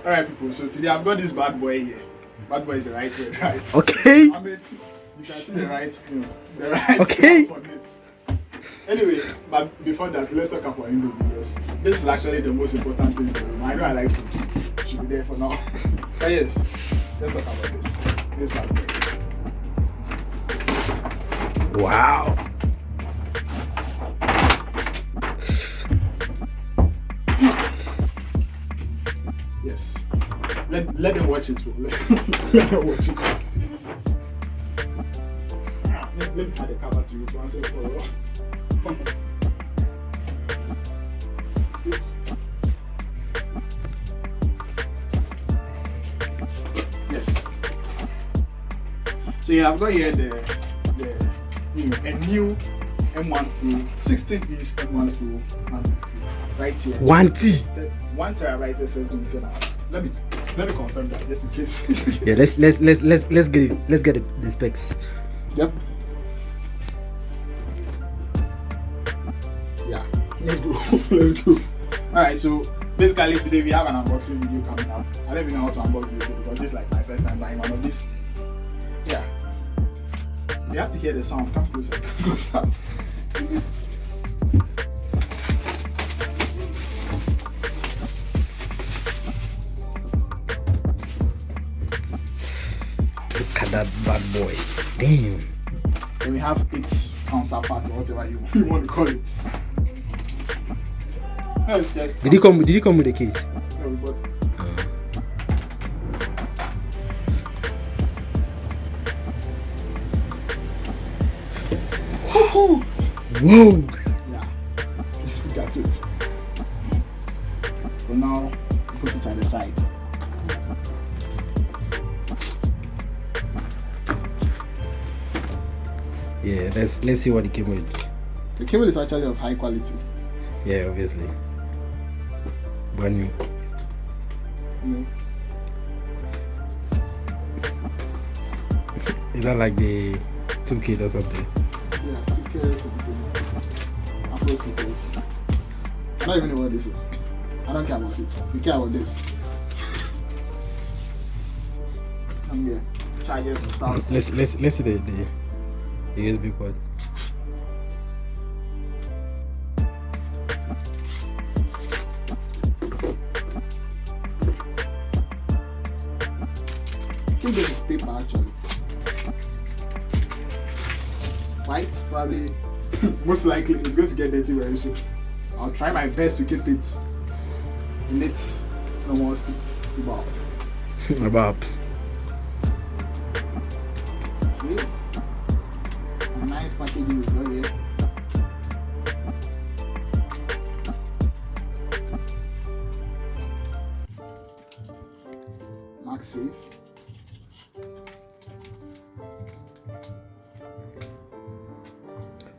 Alright, people, so today I've got this bad boy here. Bad boy is the right word, right? Okay. I mean, you can see the right, the right Okay. stuff on it. Anyway, but before that, let's talk about Indomie. Yes, this is actually the most important thing for me. I know I like food. It should be there for now. But yes, let's talk about this. This bad boy. Wow. Yes. Let them watch it. Let them watch it. Let me add the cover to it once and for all. Oops. Yes. So yeah, I've got here a new M1 Pro, 16-inch M1 Pro, right here. 1T. The 1 terabyte SSD internal. Let me confirm that just in case. Yeah, let's get the specs. Yep. Yeah, let's go. Let's go. Alright, so basically today we have an unboxing video coming up. I don't even know how to unbox this thing because this is like my first time buying one of this. Yeah. You have to hear the sound. Come closer. Come closer. Look at that bad boy. Damn. Then we have its counterpart or whatever you want to call it. Yes, Did he come with the case? No, we bought it. Whoa! Yeah, just look at it. For now, put it at the side. Yeah, let's see what he came with. The cable is actually of high quality. Yeah, obviously. Brand new. No. Is that like the 2K or something? Yeah, stickers and things. Apple stickers. I don't even know what this is. I don't care about it. We care about this. And yeah, chargers and stuff. Let's see the USB port. I think this is paper actually. White, probably. Most likely it's going to get dirty very soon. I'll try my best to keep it in its normal state. About. Okay. Some nice packaging we got here. MagSafe.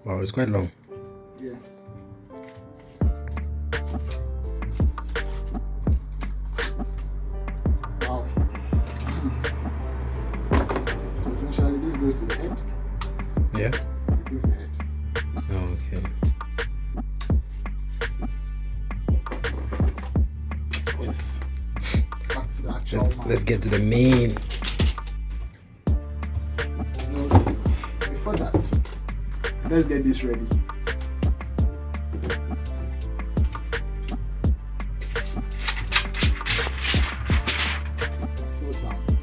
Wow, it's quite long. Yeah. Wow. So essentially this goes to the head. Yeah. It is the head. Oh, okay. Yes. Back to the actual Let's get to the main. No, before that, let's get this ready. Feel sound.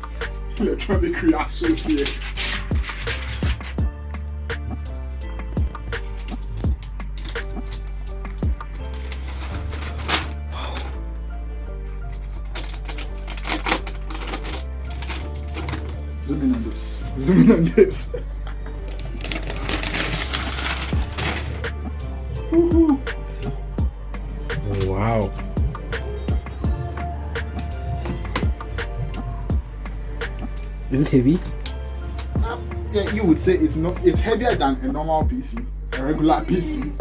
Electronic reactions here. Zoom in on this. Zoom in on this. Wow. Is it heavy? Yeah, you would say it's not. It's heavier than a normal PC, a regular PC.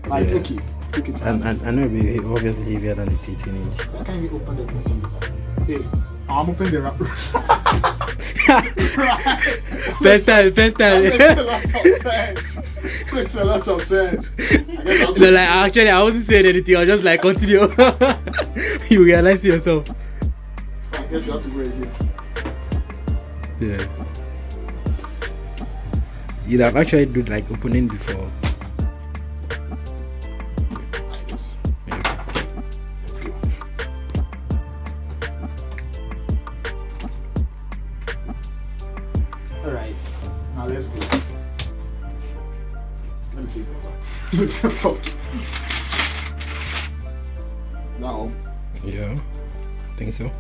But it's Yeah. okay. It's okay. And I know it'll be obviously heavier than the 18-inch. Why can't you open the PC? Hey, I'm opening the wrap. First time. That makes a lot of sense. Makes a lot of sense. I guess I'll No, like actually, I wasn't saying anything. I was just like, continue. You realize yourself. guess you have to go again. Yeah. You'd have actually do like opening before. Like this. Yeah. Let's go. Alright. Now let's go. Let me face the top. The top. Now. Yeah. I think so.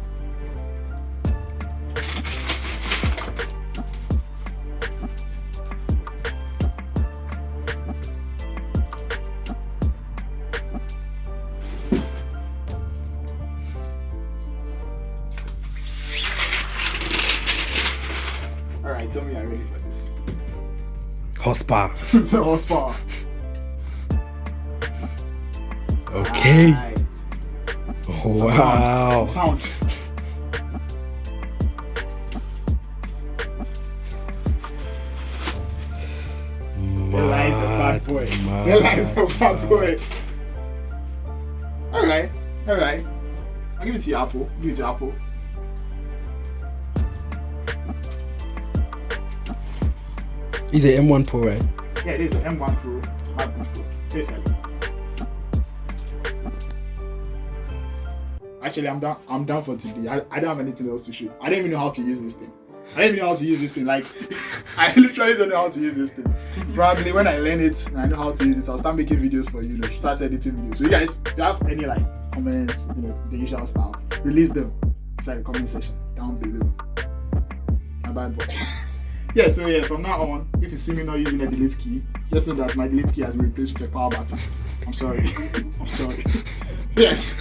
Alright, tell me you're ready for this. Horsepower. It's a horsepower. Okay. Alright. Oh, wow. Sound. There lies the bad boy. There lies the bad boy. Alright. Alright. I'll give it to you, Apple. Give it to Apple. It's a M1 Pro, right? Yeah, it is an M1 Pro MacBook Pro. Say something. Actually, I'm down for today. I don't have anything else to shoot. I don't even know how to use this thing. Like, I literally don't know how to use this thing. Probably when I learn it and I know how to use it, I'll start making videos for you. Start editing videos. So you guys, if you have any like comments, the usual stuff, release them inside the comment section down below. My bad boy. Yeah, so yeah, from now on, if you see me not using a delete key, just know that my delete key has been replaced with a power button. I'm sorry. I'm sorry. Yes.